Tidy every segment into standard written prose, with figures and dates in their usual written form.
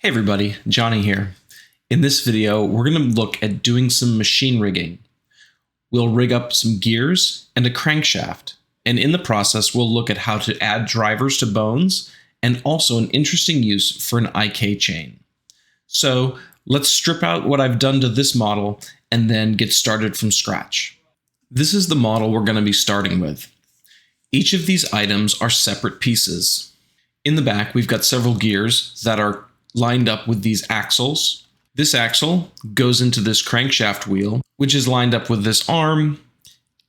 Hey everybody, Johnny here. In this video, we're going to look at doing some machine rigging. We'll rig up some gears and a crankshaft, and in the process, we'll look at how to add drivers to bones and also an interesting use for an IK chain. So let's strip out what I've done to this model and then get started from scratch. This is the model we're going to be starting with. Each of these items are separate pieces. In the back, we've got several gears that are lined up with these axles. This axle goes into this crankshaft wheel, which is lined up with this arm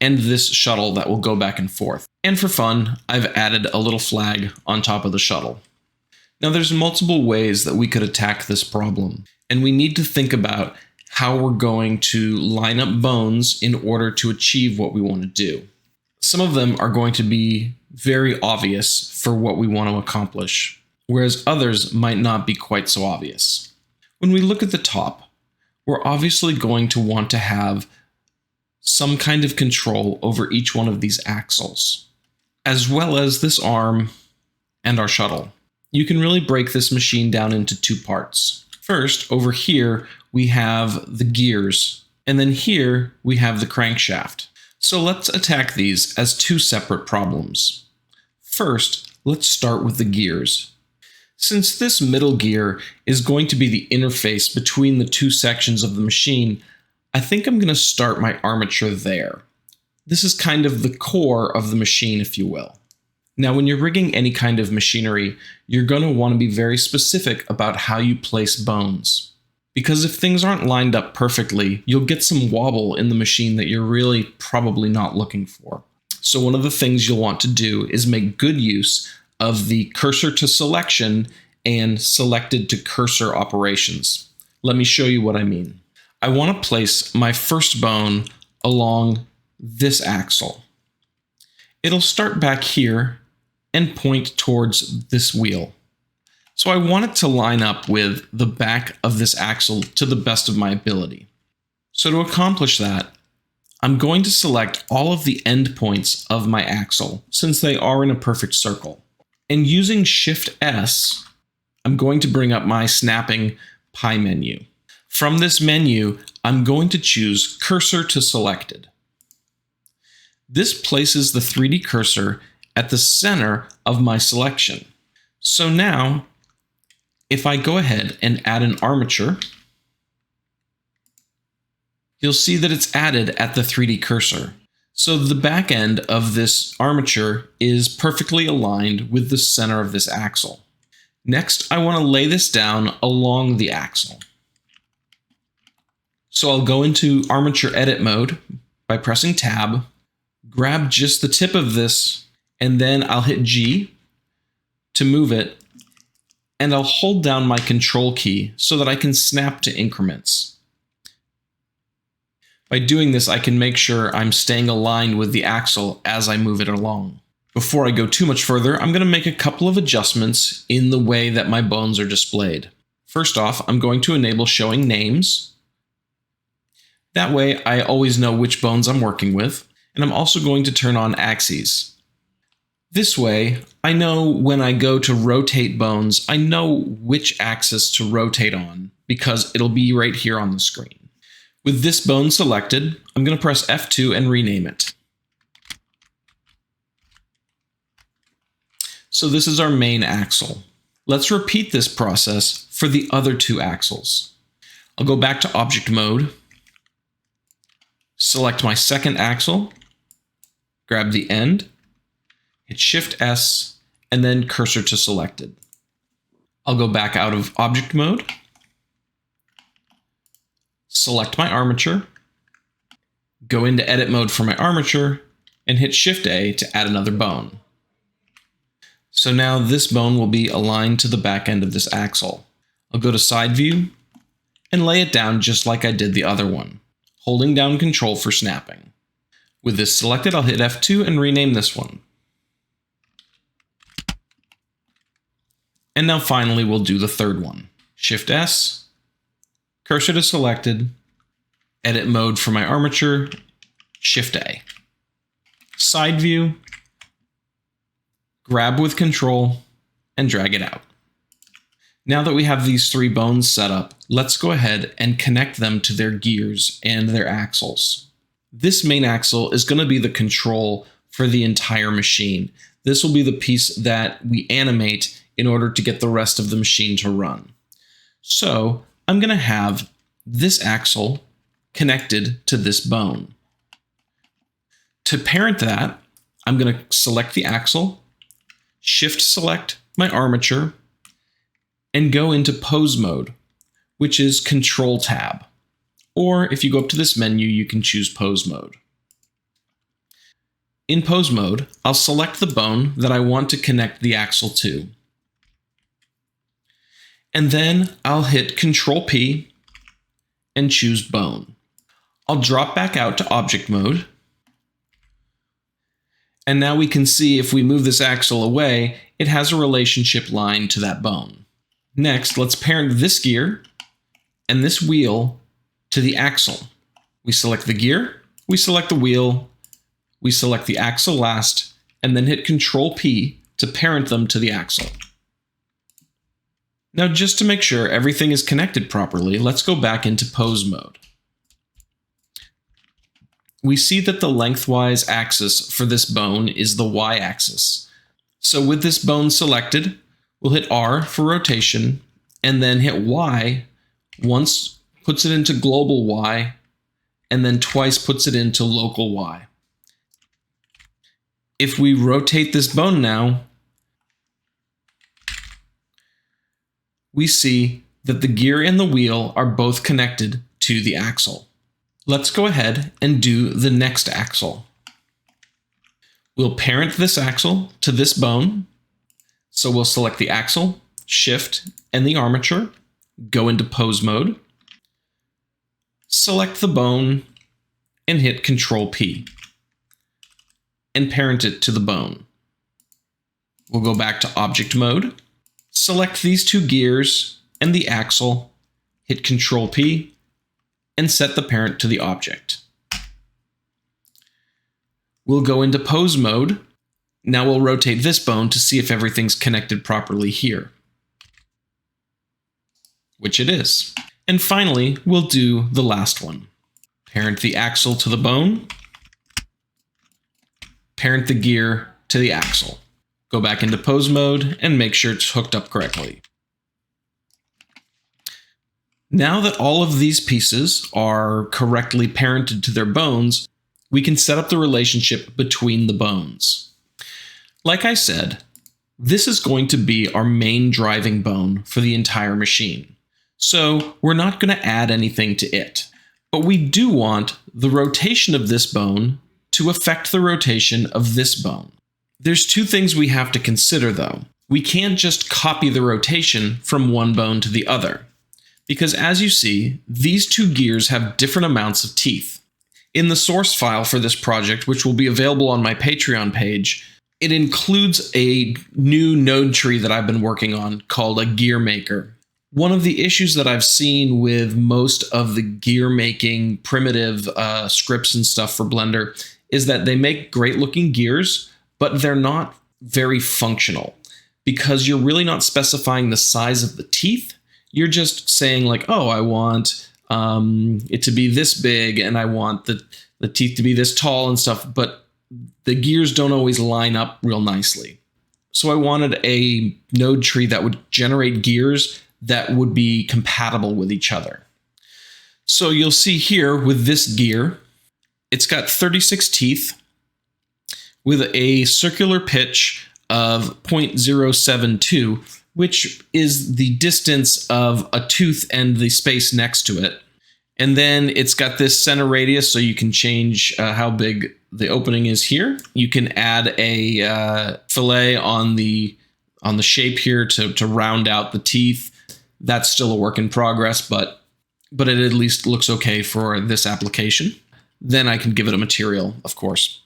and this shuttle that will go back and forth. And for fun, I've added a little flag on top of the shuttle. Now there's multiple ways that we could attack this problem, and we need to think about how we're going to line up bones in order to achieve what we want to do. Some of them are going to be very obvious for what we want to accomplish, whereas others might not be quite so obvious. When we look at the top, we're obviously going to want to have some kind of control over each one of these axles, as well as this arm and our shuttle. You can really break this machine down into two parts. First, over here, we have the gears, and then here we have the crankshaft. So let's attack these as two separate problems. First, let's start with the gears. Since this middle gear is going to be the interface between the two sections of the machine, I think I'm going to start my armature there. This is kind of the core of the machine, if you will. Now, when you're rigging any kind of machinery, you're going to want to be very specific about how you place bones. Because if things aren't lined up perfectly, you'll get some wobble in the machine that you're really probably not looking for. So one of the things you'll want to do is make good use of the cursor to selection and selected to cursor operations. Let me show you what I mean. I want to place my first bone along this axle. It'll start back here and point towards this wheel. So I want it to line up with the back of this axle to the best of my ability. So to accomplish that, I'm going to select all of the endpoints of my axle since they are in a perfect circle. And using Shift S, I'm going to bring up my snapping pie menu. From this menu, I'm going to choose Cursor to Selected. This places the 3D cursor at the center of my selection. So now, if I go ahead and add an armature, you'll see that it's added at the 3D cursor. So the back end of this armature is perfectly aligned with the center of this axle. Next, I want to lay this down along the axle. So I'll go into armature edit mode by pressing tab, grab just the tip of this, and then I'll hit G to move it, and I'll hold down my control key so that I can snap to increments. By doing this, I can make sure I'm staying aligned with the axle as I move it along. Before I go too much further, I'm going to make a couple of adjustments in the way that my bones are displayed. First off, I'm going to enable showing names. That way, I always know which bones I'm working with, and I'm also going to turn on axes. This way, I know when I go to rotate bones, I know which axis to rotate on because it'll be right here on the screen. With this bone selected, I'm going to press F2 and rename it. So this is our main axle. Let's repeat this process for the other two axles. I'll go back to object mode, select my second axle, grab the end, hit Shift S, and then cursor to selected. I'll go back out of object mode, select my armature, go into edit mode for my armature, and hit Shift A to add another bone. So now this bone will be aligned to the back end of this axle. I'll go to side view and lay it down just like I did the other one, holding down Control for snapping. With this selected, I'll hit F2 and rename this one. And now finally, we'll do the third one. Shift S, cursor to selected, edit mode for my armature, Shift A. Side view, grab with Control, and drag it out. Now that we have these 3 bones set up, let's go ahead and connect them to their gears and their axles. This main axle is going to be the control for the entire machine. This will be the piece that we animate in order to get the rest of the machine to run. So I'm going to have this axle connected to this bone. To parent that, I'm going to select the axle, shift select my armature, and go into pose mode, which is Control Tab. Or if you go up to this menu, you can choose pose mode. In pose mode, I'll select the bone that I want to connect the axle to. And then I'll hit Control P and choose bone. I'll drop back out to object mode. And now we can see if we move this axle away, it has a relationship line to that bone. Next, let's parent this gear and this wheel to the axle. We select the gear, we select the wheel, we select the axle last, and then hit Control P to parent them to the axle. Now, just to make sure everything is connected properly, let's go back into pose mode. We see that the lengthwise axis for this bone is the y-axis. So with this bone selected, we'll hit R for rotation, and then hit Y once, puts it into global Y, and then twice puts it into local Y. If we rotate this bone now, we see that the gear and the wheel are both connected to the axle. Let's go ahead and do the next axle. We'll parent this axle to this bone. So we'll select the axle, shift, and the armature, go into pose mode, select the bone, and hit Control P, and parent it to the bone. We'll go back to object mode, select these 2 gears and the axle, hit Control P, and set the parent to the object. We'll go into pose mode. Now we'll rotate this bone to see if everything's connected properly here, which it is. And finally, we'll do the last one. Parent the axle to the bone, parent the gear to the axle. Go back into pose mode and make sure it's hooked up correctly. Now that all of these pieces are correctly parented to their bones, we can set up the relationship between the bones. Like I said, this is going to be our main driving bone for the entire machine. So we're not going to add anything to it. But we do want the rotation of this bone to affect the rotation of this bone. There's 2 things we have to consider though. We can't just copy the rotation from one bone to the other, because as you see, these 2 gears have different amounts of teeth. In the source file for this project, which will be available on my Patreon page, it includes a new node tree that I've been working on called a gear maker. One of the issues that I've seen with most of the gear making primitive scripts and stuff for Blender is that they make great looking gears, but they're not very functional because you're really not specifying the size of the teeth. You're just saying like, oh, I want it to be this big and I want the teeth to be this tall and stuff, but the gears don't always line up real nicely. So I wanted a node tree that would generate gears that would be compatible with each other. So you'll see here with this gear, it's got 36 teeth with a circular pitch of 0.072, which is the distance of a tooth and the space next to it. And then it's got this center radius, so you can change how big the opening is here. You can add a fillet on the shape here to round out the teeth. That's still a work in progress, but it at least looks okay for this application. Then I can give it a material, of course.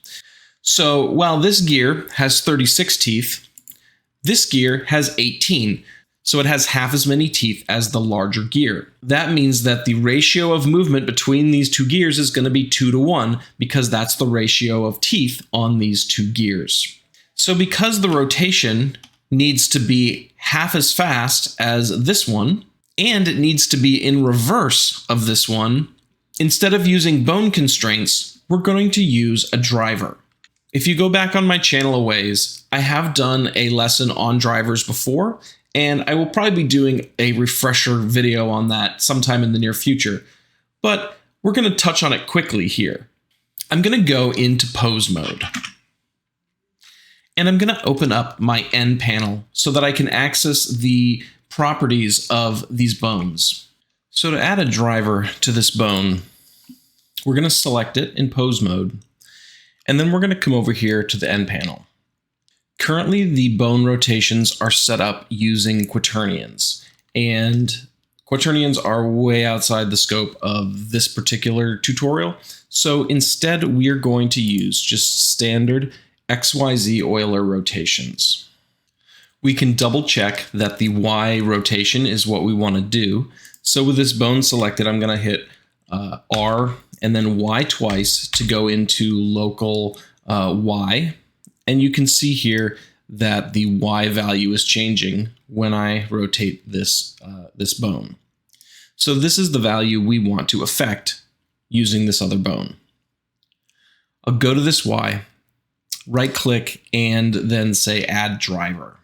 So while this gear has 36 teeth, this gear has 18. So it has half as many teeth as the larger gear. That means that the ratio of movement between these 2 gears is going to be 2:1 because that's the ratio of teeth on these 2 gears. So because the rotation needs to be half as fast as this one, and it needs to be in reverse of this one. Instead of using bone constraints, we're going to use a driver. If you go back on my channel a ways, I have done a lesson on drivers before, and I will probably be doing a refresher video on that sometime in the near future. But we're going to touch on it quickly here. I'm going to go into pose mode. And I'm going to open up my end panel so that I can access the properties of these bones. So to add a driver to this bone, we're going to select it in pose mode. And then we're going to come over here to the end panel. Currently, the bone rotations are set up using quaternions, and quaternions are way outside the scope of this particular tutorial. So instead, we are going to use just standard XYZ Euler rotations. We can double check that the Y rotation is what we want to do. So with this bone selected, I'm going to hit R and then Y twice to go into local Y. And you can see here that the Y value is changing when I rotate this, this bone. So this is the value we want to affect using this other bone. I'll go to this Y, right click, and then say add driver.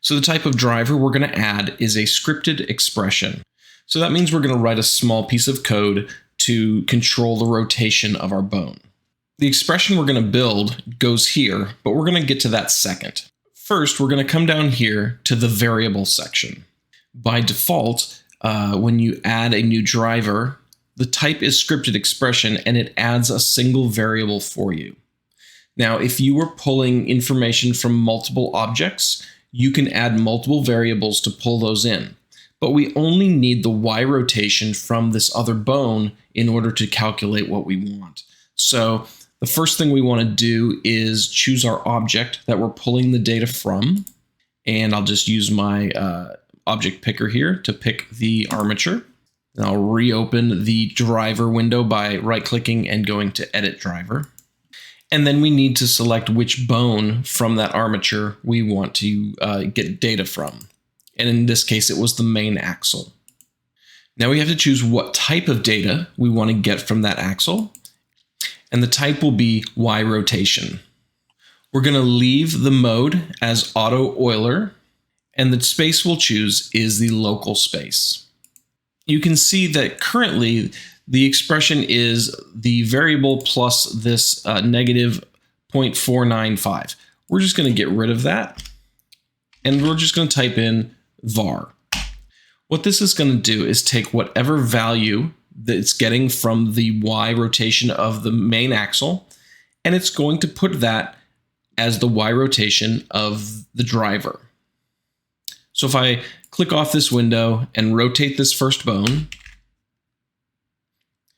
So the type of driver we're going to add is a scripted expression. So that means we're going to write a small piece of code to control the rotation of our bone. The expression we're going to build goes here, but we're going to get to that second. First, we're going to come down here to the variable section. By default, when you add a new driver, the type is scripted expression and it adds a single variable for you. Now, if you were pulling information from multiple objects, you can add multiple variables to pull those in. But we only need the Y rotation from this other bone in order to calculate what we want. So the first thing we want to do is choose our object that we're pulling the data from. And I'll just use my object picker here to pick the armature. And I'll reopen the driver window by right-clicking and going to Edit Driver. And then we need to select which bone from that armature we want to get data from. And in this case, it was the main axle. Now we have to choose what type of data we want to get from that axle. And the type will be Y rotation. We're going to leave the mode as auto Euler, and the space we'll choose is the local space. You can see that currently the expression is the variable plus this negative 0.495. We're just going to get rid of that, and we're just going to type in var. What this is going to do is take whatever value that it's getting from the Y rotation of the main axle, and it's going to put that as the Y rotation of the driver. So if I click off this window and rotate this first bone,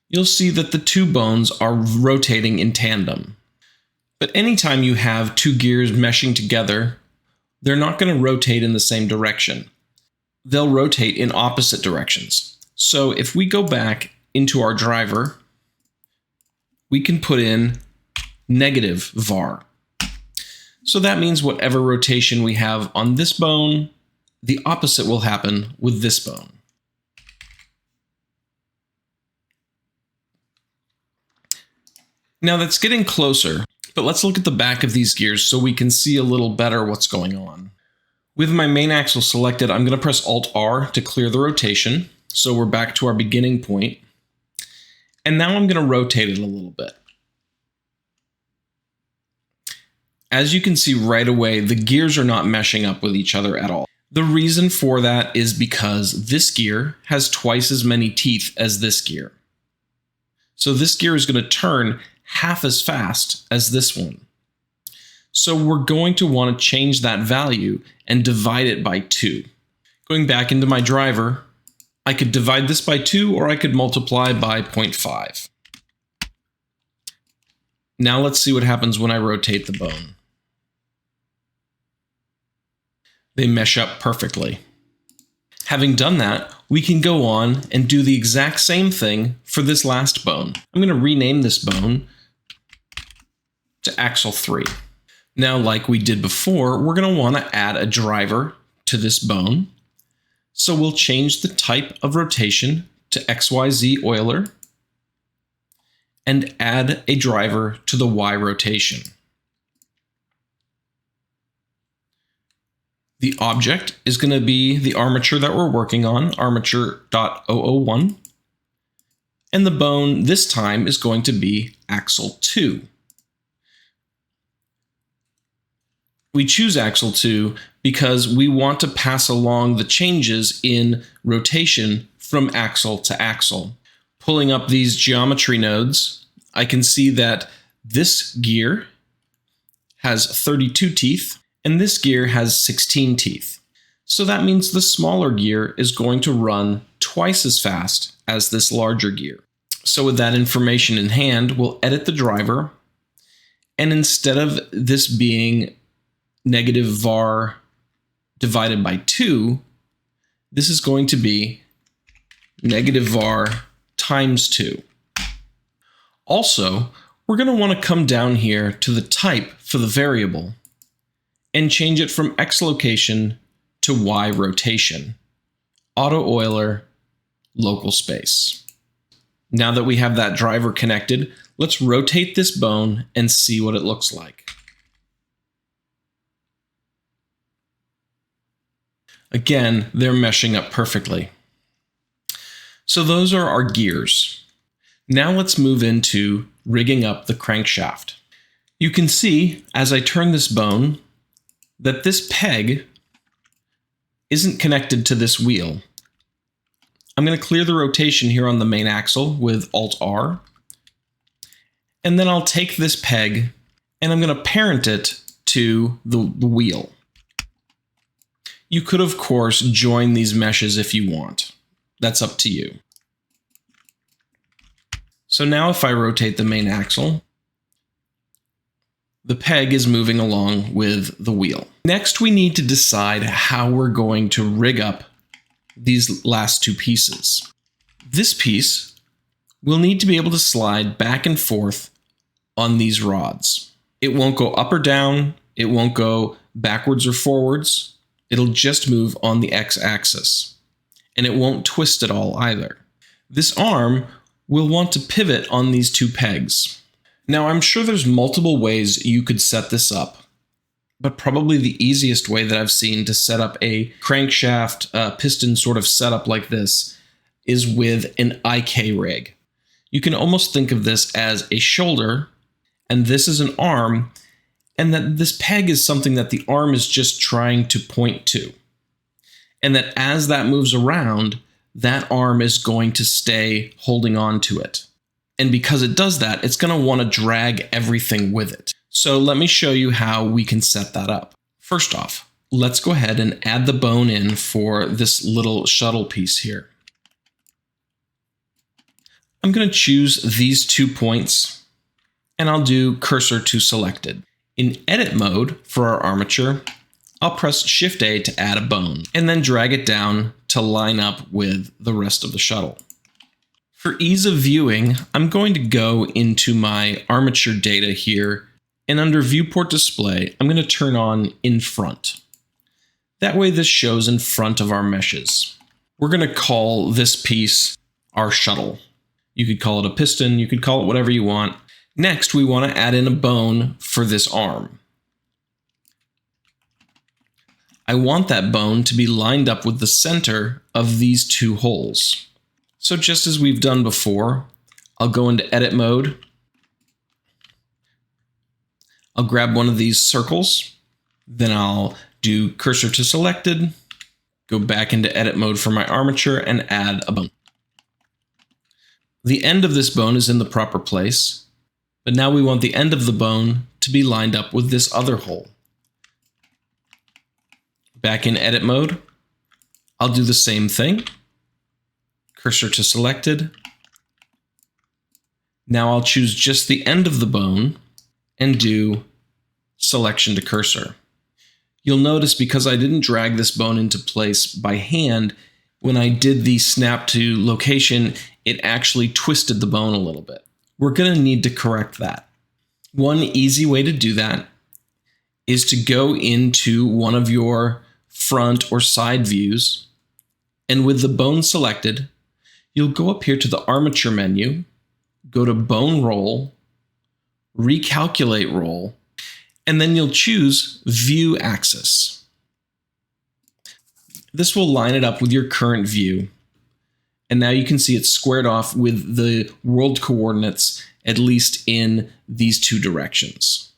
you'll see that the two bones are rotating in tandem. But anytime you have two gears meshing together, they're not going to rotate in the same direction. They'll rotate in opposite directions. So if we go back into our driver, we can put in negative var. So that means whatever rotation we have on this bone, the opposite will happen with this bone. Now that's getting closer, but let's look at the back of these gears so we can see a little better what's going on. With my main axle selected, I'm going to press Alt-R to clear the rotation. So we're back to our beginning point. And now I'm going to rotate it a little bit. As you can see right away, the gears are not meshing up with each other at all. The reason for that is because this gear has twice as many teeth as this gear. So this gear is going to turn half as fast as this one. So we're going to want to change that value and divide it by 2. Going back into my driver, I could divide this by 2 or I could multiply by 0.5. Now let's see what happens when I rotate the bone. They mesh up perfectly. Having done that, we can go on and do the exact same thing for this last bone. I'm going to rename this bone to Axle 3. Now, like we did before, we're going to want to add a driver to this bone. So we'll change the type of rotation to XYZ Euler and add a driver to the Y rotation. The object is going to be the armature that we're working on, armature.001. And the bone this time is going to be axle 2. We choose axle 2 because we want to pass along the changes in rotation from axle to axle. Pulling up these geometry nodes, I can see that this gear has 32 teeth and this gear has 16 teeth. So that means the smaller gear is going to run twice as fast as this larger gear. So with that information in hand, we'll edit the driver, and instead of this being negative var divided by 2, this is going to be negative var times 2. Also, we're going to want to come down here to the type for the variable and change it from X location to Y rotation. Auto Euler, local space. Now that we have that driver connected, let's rotate this bone and see what it looks like. Again, they're meshing up perfectly. So those are our gears. Now let's move into rigging up the crankshaft. You can see as I turn this bone that this peg isn't connected to this wheel. I'm going to clear the rotation here on the main axle with Alt-R. And then I'll take this peg and I'm going to parent it to the wheel. You could, of course, join these meshes if you want. That's up to you. So now if I rotate the main axle, the peg is moving along with the wheel. Next, we need to decide how we're going to rig up these last two pieces. This piece will need to be able to slide back and forth on these rods. It won't go up or down. It won't go backwards or forwards. It'll just move on the x-axis. And it won't twist at all either. This arm will want to pivot on these two pegs. Now, I'm sure there's multiple ways you could set this up, but probably the easiest way that I've seen to set up a crankshaft piston sort of setup like this is with an IK rig. You can almost think of this as a shoulder, and this is an arm, and that this peg is something that the arm is just trying to point to. And that as that moves around, that arm is going to stay holding on to it. And because it does that, it's going to want to drag everything with it. So let me show you how we can set that up. First off, let's go ahead and add the bone in for this little shuttle piece here. I'm going to choose these 2 points, and I'll do cursor to selected. In edit mode for our armature, I'll press Shift-A to add a bone, and then drag it down to line up with the rest of the shuttle. For ease of viewing, I'm going to go into my armature data here, and under Viewport Display, I'm going to turn on In Front. That way this shows in front of our meshes. We're going to call this piece our shuttle. You could call it a piston, you could call it whatever you want. Next, we want to add in a bone for this arm. I want that bone to be lined up with the center of these 2 holes. So just as we've done before, I'll go into edit mode. I'll grab one of these circles, then I'll do cursor to selected, go back into edit mode for my armature and add a bone. The end of this bone is in the proper place, but now we want the end of the bone to be lined up with this other hole. Back in edit mode, I'll do the same thing. Cursor to selected. Now I'll choose just the end of the bone and do selection to cursor. You'll notice because I didn't drag this bone into place by hand, when I did the snap to location, it actually twisted the bone a little bit. We're going to need to correct that. One easy way to do that is to go into one of your front or side views, and with the bone selected, you'll go up here to the armature menu, go to bone roll, recalculate roll, and then you'll choose view axis. This will line it up with your current view. And now you can see it's squared off with the world coordinates, at least in these two directions.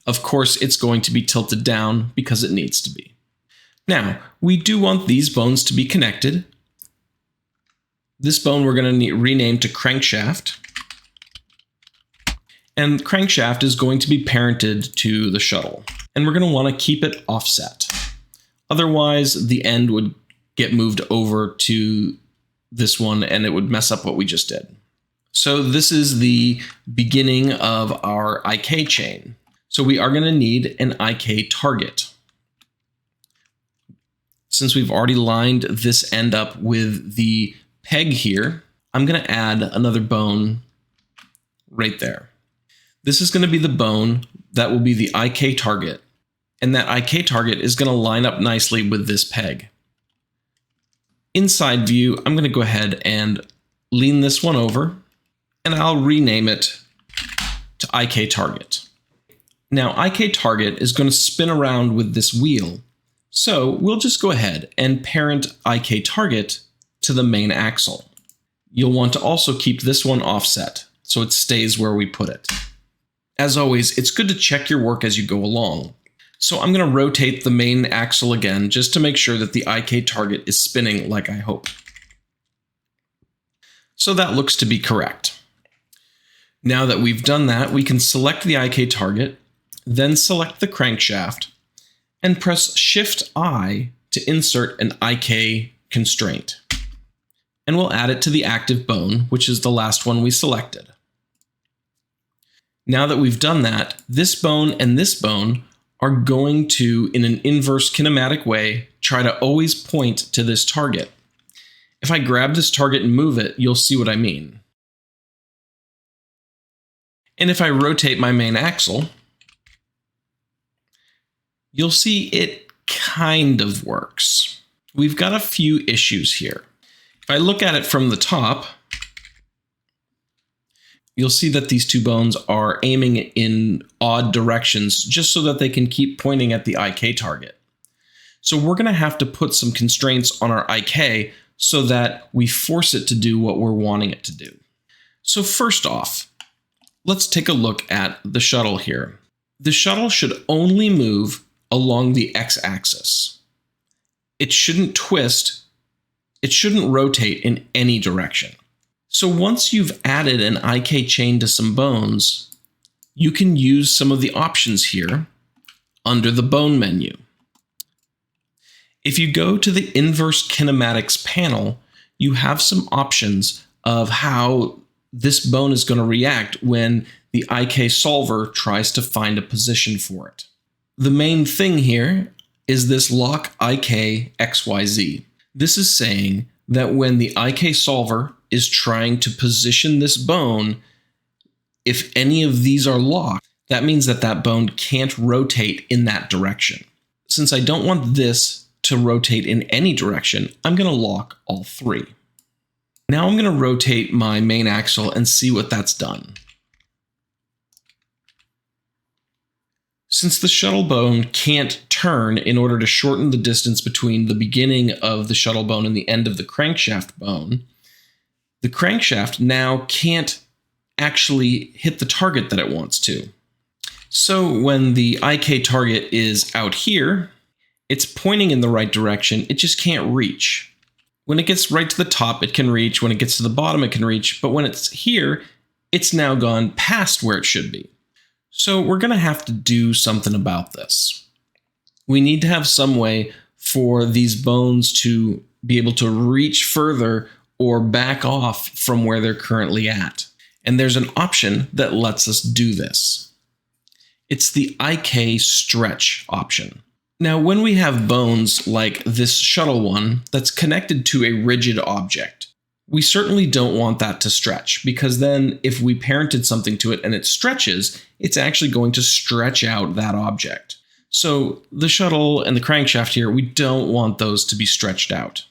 Of course, it's going to be tilted down because it needs to be. Now, we do want these bones to be connected. This bone we're going to rename to Crankshaft. And Crankshaft is going to be parented to the shuttle. And we're going to want to keep it offset. Otherwise, the end would get moved over to this one and it would mess up what we just did. So this is the beginning of our IK chain. So we are going to need an IK target. Since we've already lined this end up with the peg here, I'm going to add another bone right there. This is going to be the bone that will be the IK target. And that IK target is going to line up nicely with this peg. Inside view, I'm going to go ahead and lean this one over, and I'll rename it to IK target. Now, IK target is going to spin around with this wheel, so we'll just go ahead and parent IK target to the main axle. You'll want to also keep this one offset, so it stays where we put it. As always, it's good to check your work as you go along. So I'm going to rotate the main axle again just to make sure that the IK target is spinning like I hope. So that looks to be correct. Now that we've done that, we can select the IK target, then select the crankshaft, and press Shift-I to insert an IK constraint. And we'll add it to the active bone, which is the last one we selected. Now that we've done that, this bone and this bone are going to, in an inverse kinematic way, try to always point to this target. If I grab this target and move it, you'll see what I mean. And if I rotate my main axle, you'll see it kind of works. We've got a few issues here. If I look at it from the top, you'll see that these two bones are aiming in odd directions just so that they can keep pointing at the IK target. So we're going to have to put some constraints on our IK so that we force it to do what we're wanting it to do. So first off, let's take a look at the shuttle here. The shuttle should only move along the x-axis. It shouldn't twist. It shouldn't rotate in any direction. So once you've added an IK chain to some bones, you can use some of the options here under the bone menu. If you go to the inverse kinematics panel, you have some options of how this bone is going to react when the IK solver tries to find a position for it. The main thing here is this lock IK XYZ. This is saying that when the IK solver is trying to position this bone, if any of these are locked, that means that that bone can't rotate in that direction. Since I don't want this to rotate in any direction, I'm going to lock all three. Now I'm going to rotate my main axle and see what that's done. Since the shuttle bone can't turn in order to shorten the distance between the beginning of the shuttle bone and the end of the crankshaft bone, the crankshaft now can't actually hit the target that it wants to. So when the IK target is out here, it's pointing in the right direction, it just can't reach. When it gets right to the top, it can reach. When it gets to the bottom, it can reach. But when it's here, it's now gone past where it should be. So we're going to have to do something about this. We need to have some way for these bones to be able to reach further or back off from where they're currently at. And there's an option that lets us do this. It's the IK stretch option. Now, when we have bones like this shuttle one that's connected to a rigid object, we certainly don't want that to stretch, because then if we parented something to it and it stretches, it's actually going to stretch out that object. So the shuttle and the crankshaft here, we don't want those to be stretched out.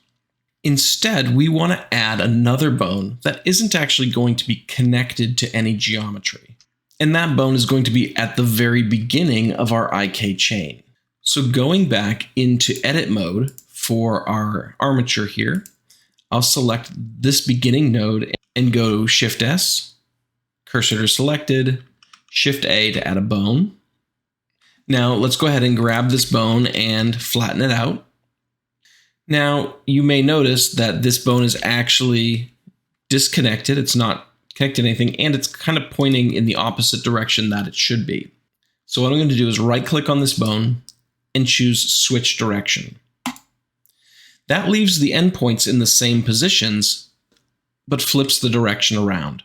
Instead, we want to add another bone that isn't actually going to be connected to any geometry. And that bone is going to be at the very beginning of our IK chain. So going back into edit mode for our armature here, I'll select this beginning node and go Shift S, cursor to selected, Shift A to add a bone. Now let's go ahead and grab this bone and flatten it out. Now you may notice that this bone is actually disconnected. It's not connected to anything, and it's kind of pointing in the opposite direction that it should be. So what I'm going to do is right click on this bone and choose switch direction. That leaves the endpoints in the same positions, but flips the direction around.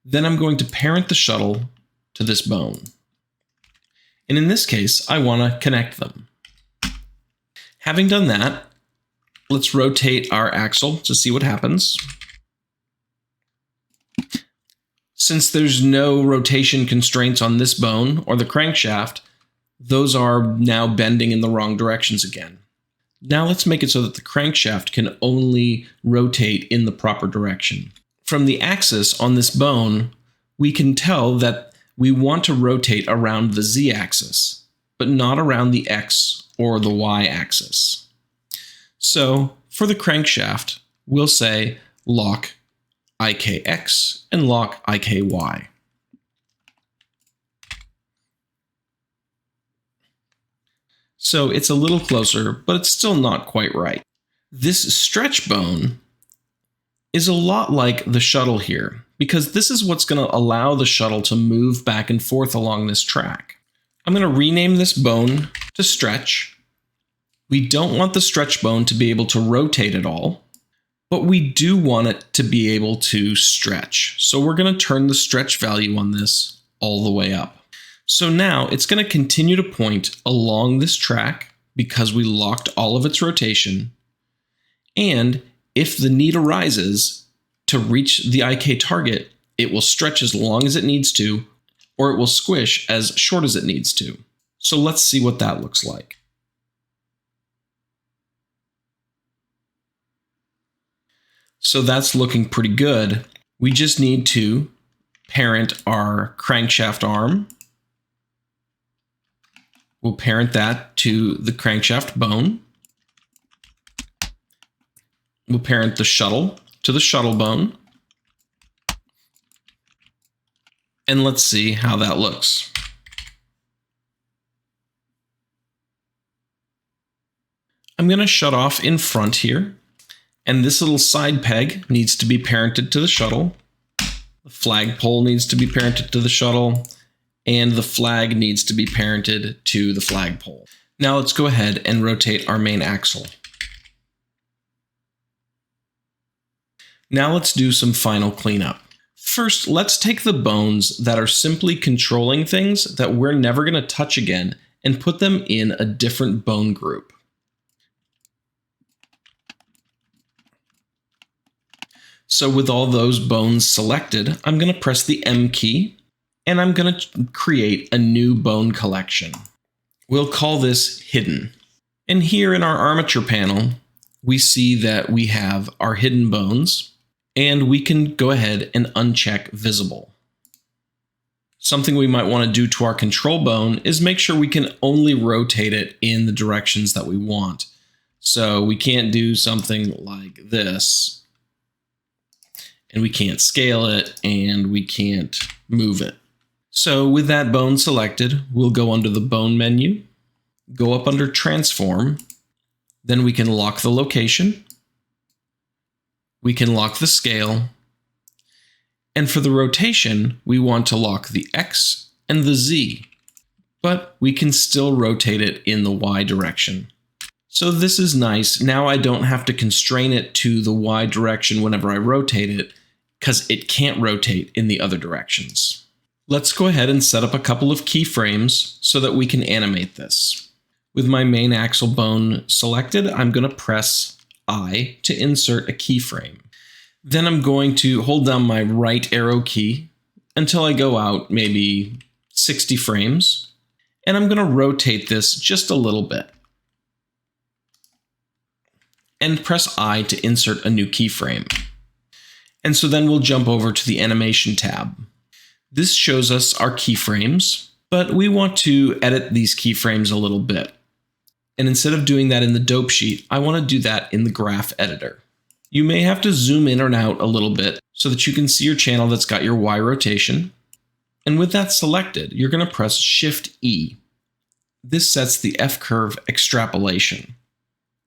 Then I'm going to parent the shuttle to this bone. And in this case, I want to connect them. Having done that, let's rotate our axle to see what happens. Since there's no rotation constraints on this bone or the crankshaft, those are now bending in the wrong directions again. Now let's make it so that the crankshaft can only rotate in the proper direction. From the axis on this bone, we can tell that we want to rotate around the z-axis, but not around the x or the y-axis. So for the crankshaft, we'll say lock IKX and lock IKY. So it's a little closer, but it's still not quite right. This stretch bone is a lot like the shuttle here, because this is what's going to allow the shuttle to move back and forth along this track. I'm going to rename this bone to stretch. We don't want the stretch bone to be able to rotate at all, but we do want it to be able to stretch. So we're going to turn the stretch value on this all the way up. So now it's going to continue to point along this track because we locked all of its rotation. And if the need arises to reach the IK target, it will stretch as long as it needs to, or it will squish as short as it needs to. So let's see what that looks like. So that's looking pretty good. We just need to parent our crankshaft arm. We'll parent that to the crankshaft bone. We'll parent the shuttle to the shuttle bone. And let's see how that looks. I'm going to shut off in front here. And this little side peg needs to be parented to the shuttle. The flagpole needs to be parented to the shuttle. And the flag needs to be parented to the flagpole. Now let's go ahead and rotate our main axle. Now let's do some final cleanup. First, let's take the bones that are simply controlling things that we're never going to touch again and put them in a different bone group. So with all those bones selected, I'm going to press the M key and I'm going to create a new bone collection. We'll call this hidden. And here in our armature panel, we see that we have our hidden bones, and we can go ahead and uncheck visible. Something we might want to do to our control bone is make sure we can only rotate it in the directions that we want. So we can't do something like this, and we can't scale it, and we can't move it. So with that bone selected, we'll go under the bone menu, go up under transform, then we can lock the location, we can lock the scale, and for the rotation, we want to lock the X and the Z, but we can still rotate it in the Y direction. So this is nice. Now I don't have to constrain it to the Y direction whenever I rotate it, because it can't rotate in the other directions. Let's go ahead and set up a couple of keyframes so that we can animate this. With my main axle bone selected, I'm going to press I to insert a keyframe. Then I'm going to hold down my right arrow key until I go out maybe 60 frames. And I'm going to rotate this just a little bit. And press I to insert a new keyframe. And so then we'll jump over to the Animation tab. This shows us our keyframes, but we want to edit these keyframes a little bit. And instead of doing that in the dope sheet, I want to do that in the graph editor. You may have to zoom in and out a little bit so that you can see your channel that's got your Y rotation. And with that selected, you're going to press Shift E. This sets the F-curve extrapolation.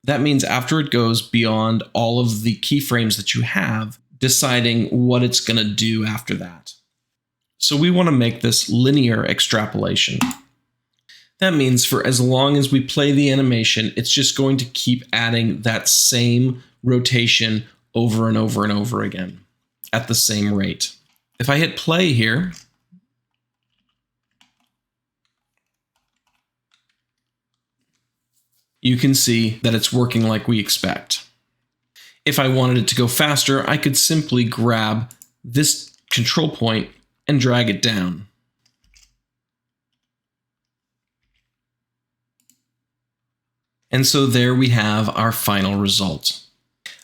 That means after it goes beyond all of the keyframes that you have, deciding what it's going to do after that. So we want to make this linear extrapolation. That means for as long as we play the animation, it's just going to keep adding that same rotation over and over and over again at the same rate. If I hit play here, you can see that it's working like we expect. If I wanted it to go faster, I could simply grab this control point and drag it down. And so there we have our final result.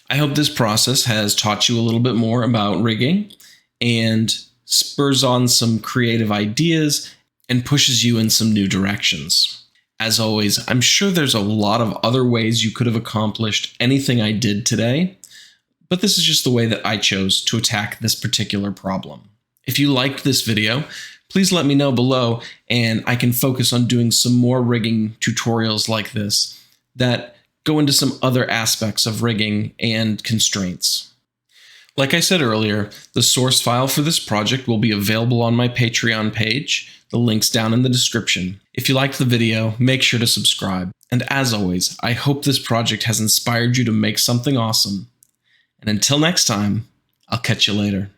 I hope this process has taught you a little bit more about rigging and spurs on some creative ideas and pushes you in some new directions. As always, I'm sure there's a lot of other ways you could have accomplished anything I did today, but this is just the way that I chose to attack this particular problem. If you liked this video, please let me know below and I can focus on doing some more rigging tutorials like this that go into some other aspects of rigging and constraints. Like I said earlier, the source file for this project will be available on my Patreon page. The link's down in the description. If you liked the video, make sure to subscribe. And as always, I hope this project has inspired you to make something awesome. And until next time, I'll catch you later.